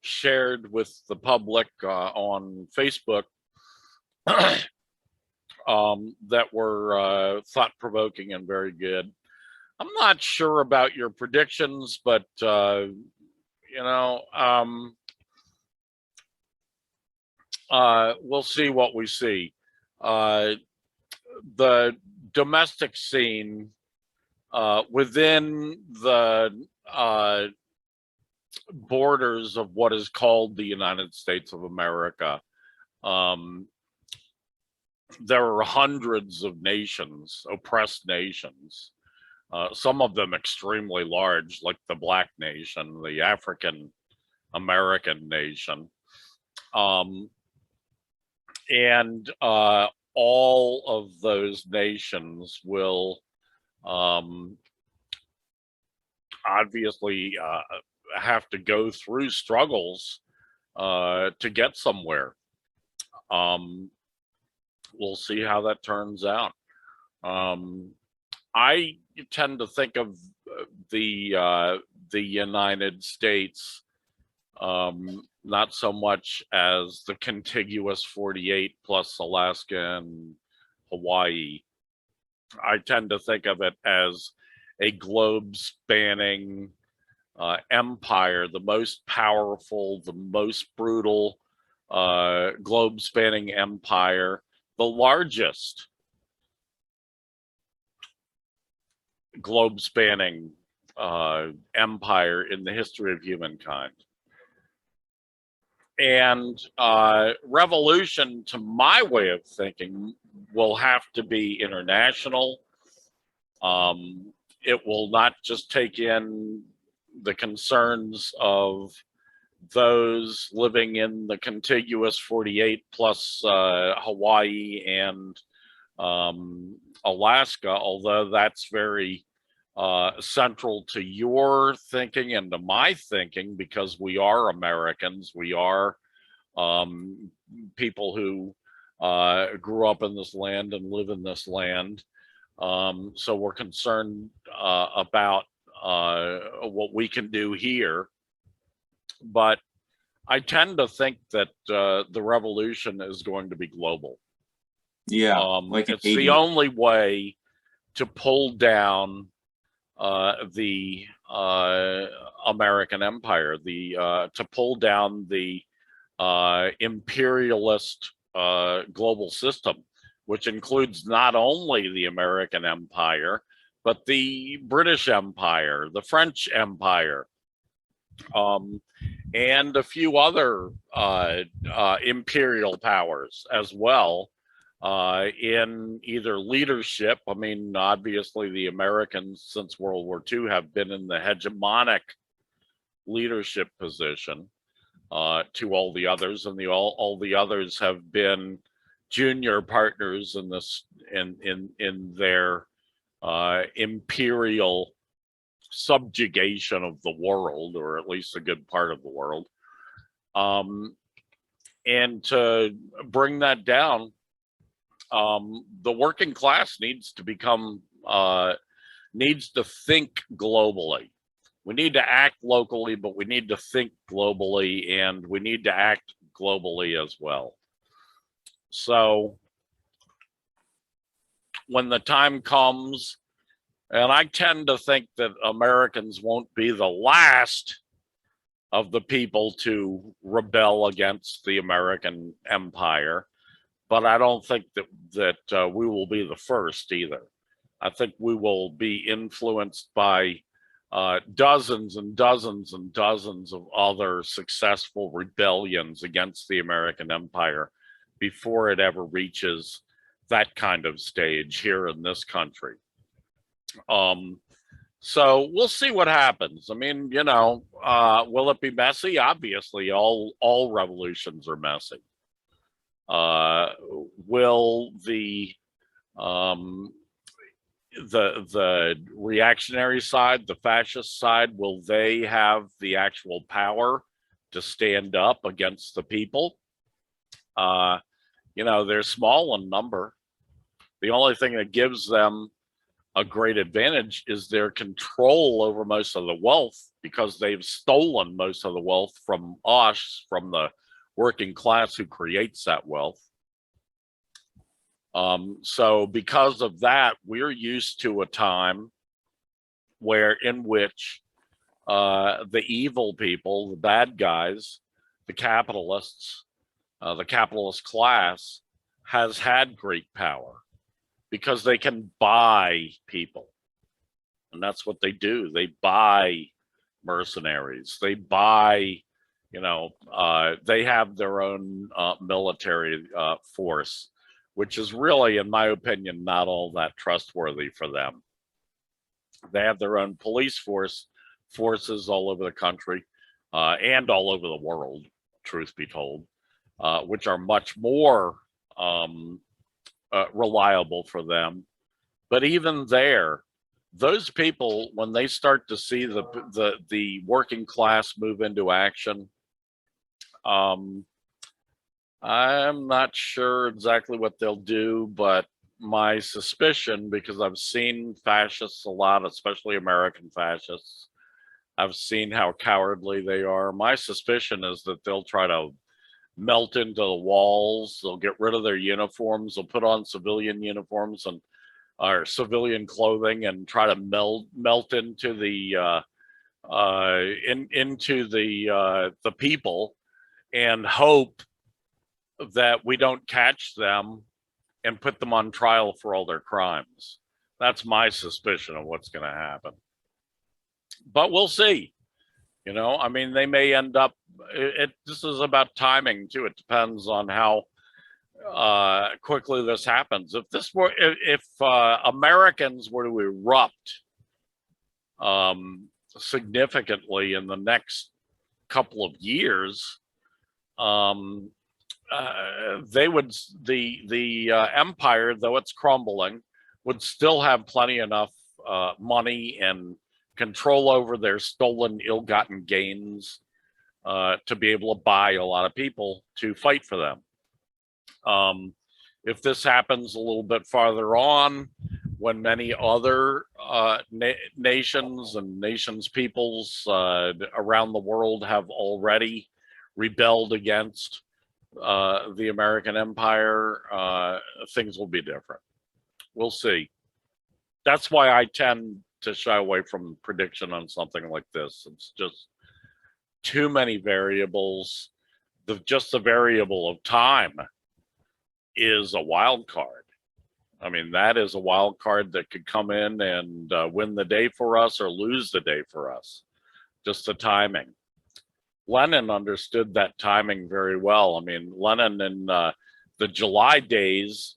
shared with the public on Facebook that were thought-provoking and very good. I'm not sure about your predictions, but we'll see what we see. The domestic scene within the borders of what is called the United States of America, there are hundreds of nations, oppressed nations, some of them extremely large, like the Black nation, the African American nation. And all of those nations will obviously have to go through struggles to get somewhere. We'll see how that turns out. I tend to think of the United States not so much as the contiguous 48 plus Alaska and Hawaii. I tend to think of it as a globe spanning empire, the most powerful, the most brutal globe spanning empire, the largest globe spanning empire in the history of humankind. And revolution, to my way of thinking, will have to be international. It will not just take in the concerns of those living in the contiguous 48 plus Hawaii and Alaska, although that's very central to your thinking and to my thinking, because we are Americans, we are people who grew up in this land and live in this land. So we're concerned about what we can do here. But I tend to think that the revolution is going to be global. Yeah, like it's the only way to pull down the American empire, to pull down the imperialist global system, which includes not only the American empire, but the British Empire, the French Empire, and a few other imperial powers as well, in either leadership. I mean, obviously the Americans since World War II have been in the hegemonic leadership position to all the others, and all the others have been junior partners in this in their imperial subjugation of the world, or at least a good part of the world. And to bring that down, the working class needs to become needs to think globally. We need to act locally, but we need to think globally, and we need to act globally as well. So when the time comes, and I tend to think that Americans won't be the last of the people to rebel against the American empire, but I don't think that we will be the first either. I think we will be influenced by dozens and dozens and dozens of other successful rebellions against the American empire before it ever reaches that kind of stage here in this country. So we'll see what happens. I mean, you know, will it be messy? Obviously, all revolutions are messy. Will the reactionary side, the fascist side, will they have the actual power to stand up against the people? You know, they're small in number. The only thing that gives them a great advantage is their control over most of the wealth, because they've stolen most of the wealth from us, from the working class who creates that wealth. So because of that, we're used to a time in which the evil people, the bad guys, the capitalists, the capitalist class, has had great power because they can buy people. And that's what they do. They buy mercenaries. They buy, they have their own military force, which is really, in my opinion, not all that trustworthy for them. They have their own police forces all over the country and all over the world, truth be told, which are much more reliable for them. But even there, those people, when they start to see the working class move into action, I'm not sure exactly what they'll do, but my suspicion, because I've seen fascists a lot, especially American fascists, I've seen how cowardly they are. My suspicion is that they'll try to melt into the walls. They'll get rid of their uniforms. They'll put on civilian uniforms and or civilian clothing and try to melt into the into the people, and hope that we don't catch them and put them on trial for all their crimes. That's my suspicion of what's going to happen. But we'll see. I mean, they may end up. This is about timing too. It depends on how quickly this happens. If Americans were to erupt significantly in the next couple of years, they would the empire, though it's crumbling, would still have plenty enough money and control over their stolen, ill-gotten gains to be able to buy a lot of people to fight for them. If this happens a little bit farther on, when many other nations and nations peoples around the world have already rebelled against the American empire, things will be different. We'll see. That's why I tend to shy away from prediction on something like this. It's just too many variables. Just the variable of time is a wild card. I mean, that is a wild card that could come in and win the day for us or lose the day for us. Just the timing. Lenin understood that timing very well. I mean, Lenin in the July days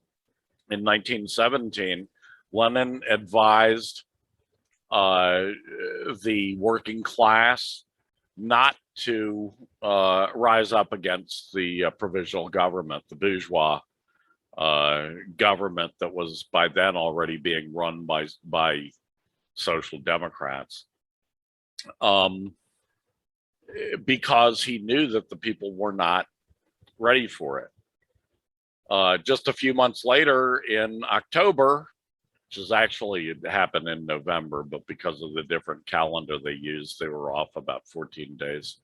in 1917, Lenin advised the working class not to rise up against the provisional government, the bourgeois government that was by then already being run by social democrats, because he knew that the people were not ready for it. Just a few months later, in October, which is actually, it happened in November, but because of the different calendar they used, they were off about 14 days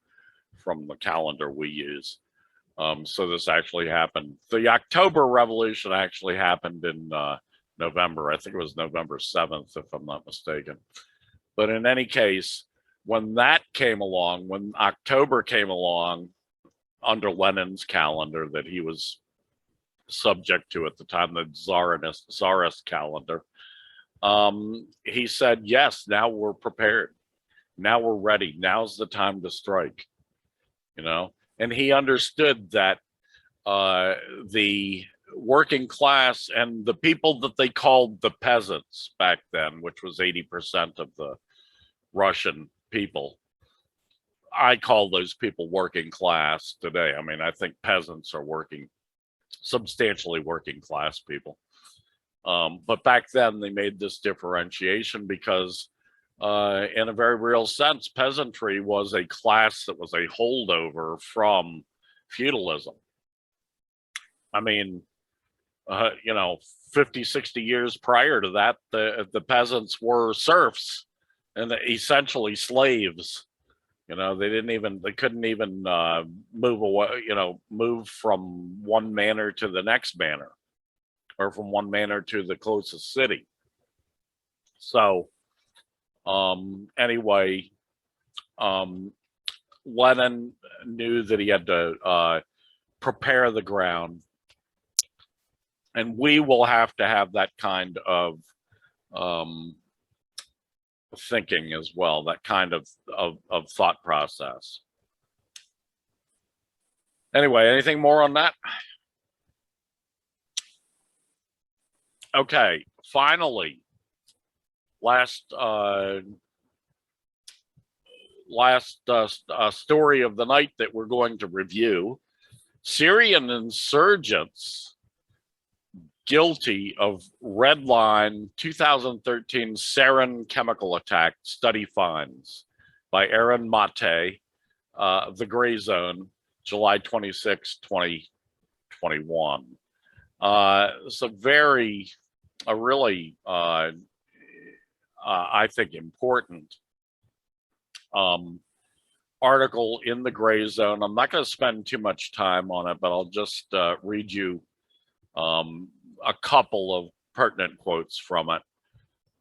from the calendar we use. So this actually happened. The October Revolution actually happened in November. I think it was November 7th, if I'm not mistaken. But in any case, when that came along, when October came along under Lenin's calendar that he was subject to at the time, the Tsarist calendar, he said, yes, now we're prepared. Now we're ready. Now's the time to strike, And he understood that the working class and the people that they called the peasants back then, which was 80% of the Russian people, I call those people working class today. I mean, I think peasants are substantially working class people. But back then they made this differentiation because in a very real sense, peasantry was a class that was a holdover from feudalism. I mean, 50, 60 years prior to that, the peasants were serfs and essentially slaves. They couldn't even move away, move from one manor to the next manor, or from one manor to the closest city. So Lenin knew that he had to prepare the ground. And we will have to have that kind of thinking as well, that kind of thought process. Anyway, anything more on that? Okay, finally, last story of the night that we're going to review. Syrian insurgents guilty of red line 2013 sarin chemical attack study finds by Aaron MATÉ, The Greyzone, July 26, 2021. It's a really, I think, important article in the Greyzone. I'm not going to spend too much time on it, but I'll just read you a couple of pertinent quotes from it.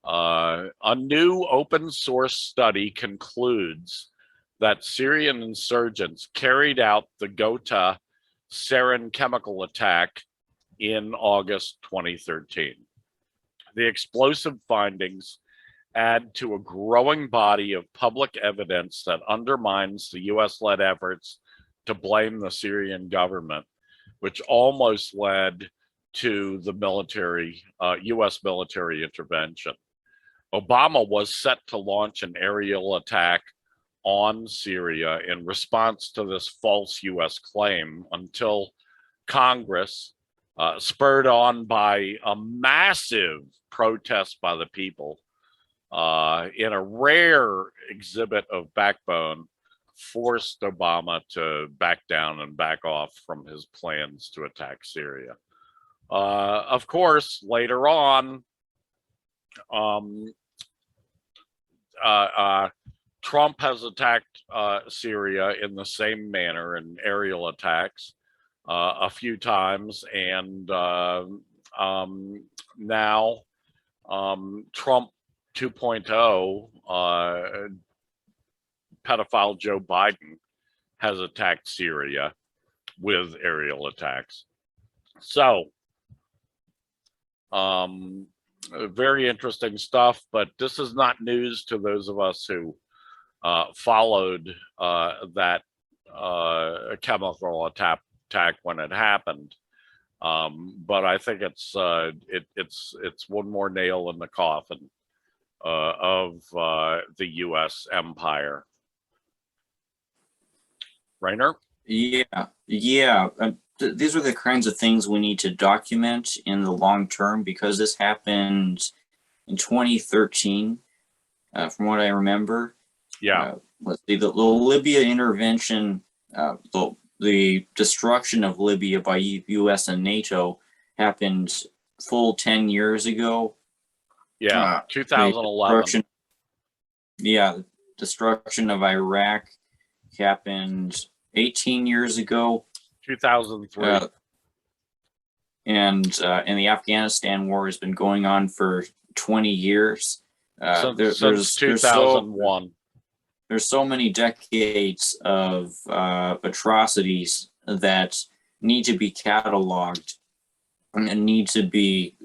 A new open source study concludes that Syrian insurgents carried out the Ghouta sarin chemical attack in August 2013. The explosive findings add to a growing body of public evidence that undermines the US-led efforts to blame the Syrian government, which almost led to the US military intervention. Obama was set to launch an aerial attack on Syria in response to this false US claim until Congress, spurred on by a massive protest by the people, in a rare exhibit of backbone, forced Obama to back down and back off from his plans to attack Syria. Of course, later on, Trump has attacked Syria in the same manner in aerial attacks a few times, and now Trump 2.0, pedophile Joe Biden, has attacked Syria with aerial attacks. So, very interesting stuff, but this is not news to those of us who followed that chemical attack when it happened. But I think it's one more nail in the coffin of the U.S. empire. Rainer? Yeah. These are the kinds of things we need to document in the long term, because this happened in 2013, from what I remember. Yeah. Let's see, the Libya intervention, the destruction of Libya by US and NATO happened full 10 years ago. Yeah, 2011. The destruction of Iraq happened 18 years ago. 2003. And the Afghanistan war has been going on for 20 years. Since 2001. There's so many decades of atrocities that need to be cataloged and need to be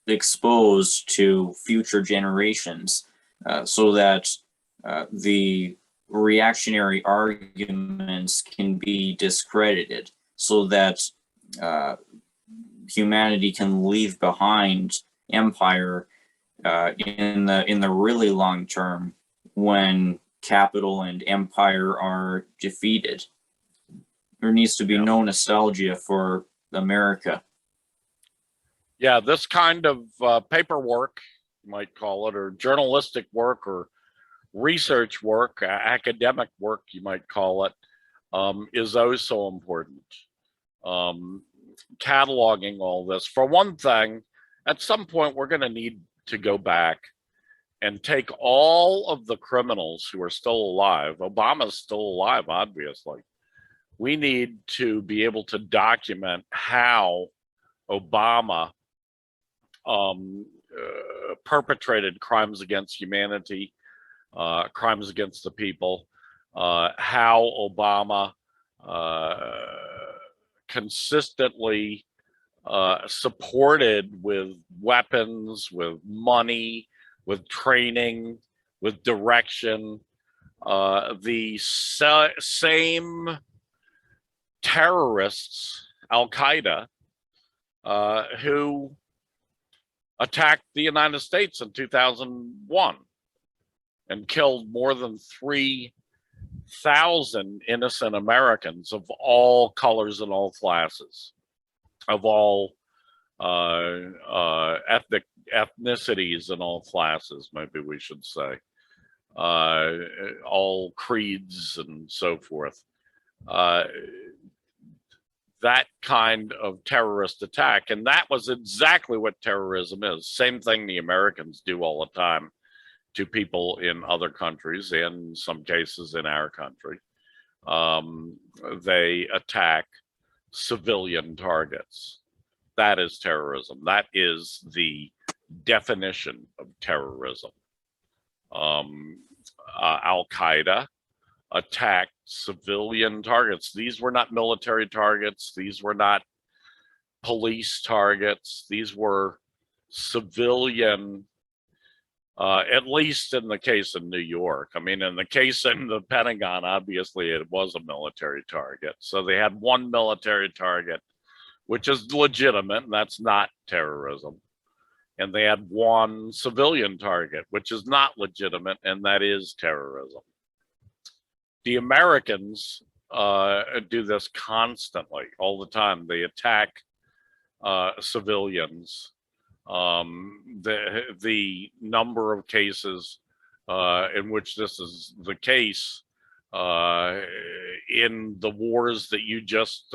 exposed to future generations, so that the reactionary arguments can be discredited, so that humanity can leave behind empire in the really long term, when capital and empire are defeated. There needs to be no nostalgia for America. Yeah, this kind of paperwork, you might call it, or journalistic work, or research work, academic work, you might call it, is oh so important. Cataloging all this. For one thing, at some point, we're going to need to go back and take all of the criminals who are still alive. Obama's still alive, obviously. We need to be able to document how Obama perpetrated crimes against humanity, crimes against the people, how Obama consistently supported with weapons, with money, with training, with direction. The same terrorists, Al-Qaeda, who attacked the United States in 2001 and killed more than 3,000 innocent Americans of all colors and all classes, of all ethnicities and all classes, maybe we should say, all creeds and so forth. That kind of terrorist attack. And that was exactly what terrorism is. Same thing the Americans do all the time to people in other countries, and in some cases in our country. They attack civilian targets. That is terrorism. That is the definition of terrorism. Al-Qaeda attacked civilian targets. These were not military targets. These were not police targets. These were civilian, at least in the case of New York. I mean, in the case in the Pentagon, obviously it was a military target. So they had one military target, which is legitimate, and that's not terrorism. And they had one civilian target, which is not legitimate, and that is terrorism. The Americans do this constantly, all the time. They attack civilians. The number of cases in which this is the case in the wars that you just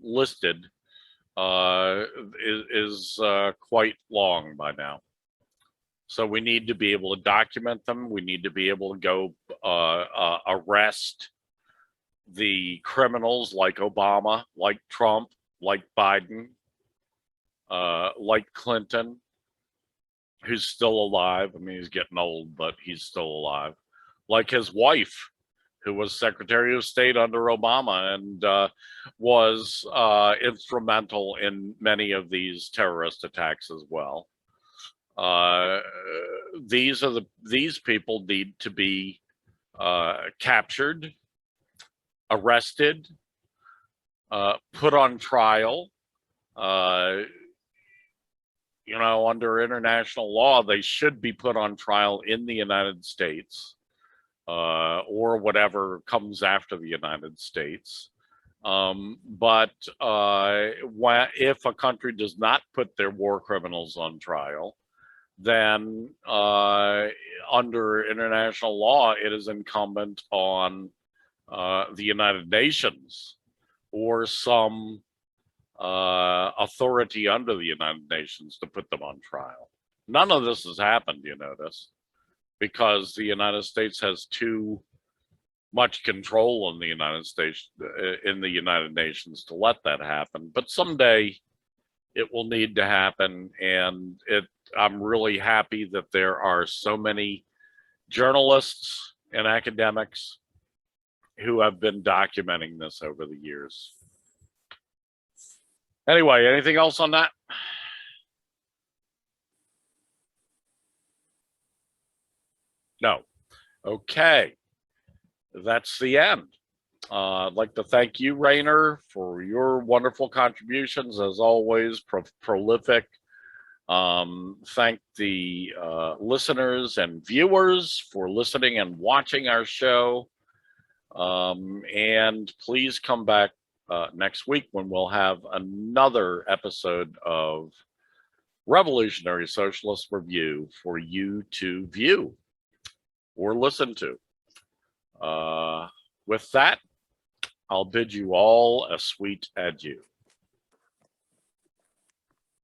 listed is quite long by now. So we need to be able to document them. We need to be able to go arrest the criminals like Obama, like Trump, like Biden, like Clinton, who's still alive. I mean, he's getting old, but he's still alive. Like his wife, who was Secretary of State under Obama and was instrumental in many of these terrorist attacks as well. These people need to be captured, arrested, put on trial. You know, under international law, they should be put on trial in the United States, or whatever comes after the United States. But if a country does not put their war criminals on trial, then under international law, it is incumbent on the United Nations or some authority under the United Nations to put them on trial. None of this has happened, you notice, because the United States has too much control in the United States, in the United Nations, to let that happen. But someday it will need to happen, and I'm really happy that there are so many journalists and academics who have been documenting this over the years. Anyway, anything else on that? No. Okay. That's the end. I'd like to thank you, Rainer, for your wonderful contributions, as always, prolific. Thank the listeners and viewers for listening and watching our show. And please come back next week when we'll have another episode of Revolutionary Socialist Review for you to view or listen to. With that, I'll bid you all a sweet adieu.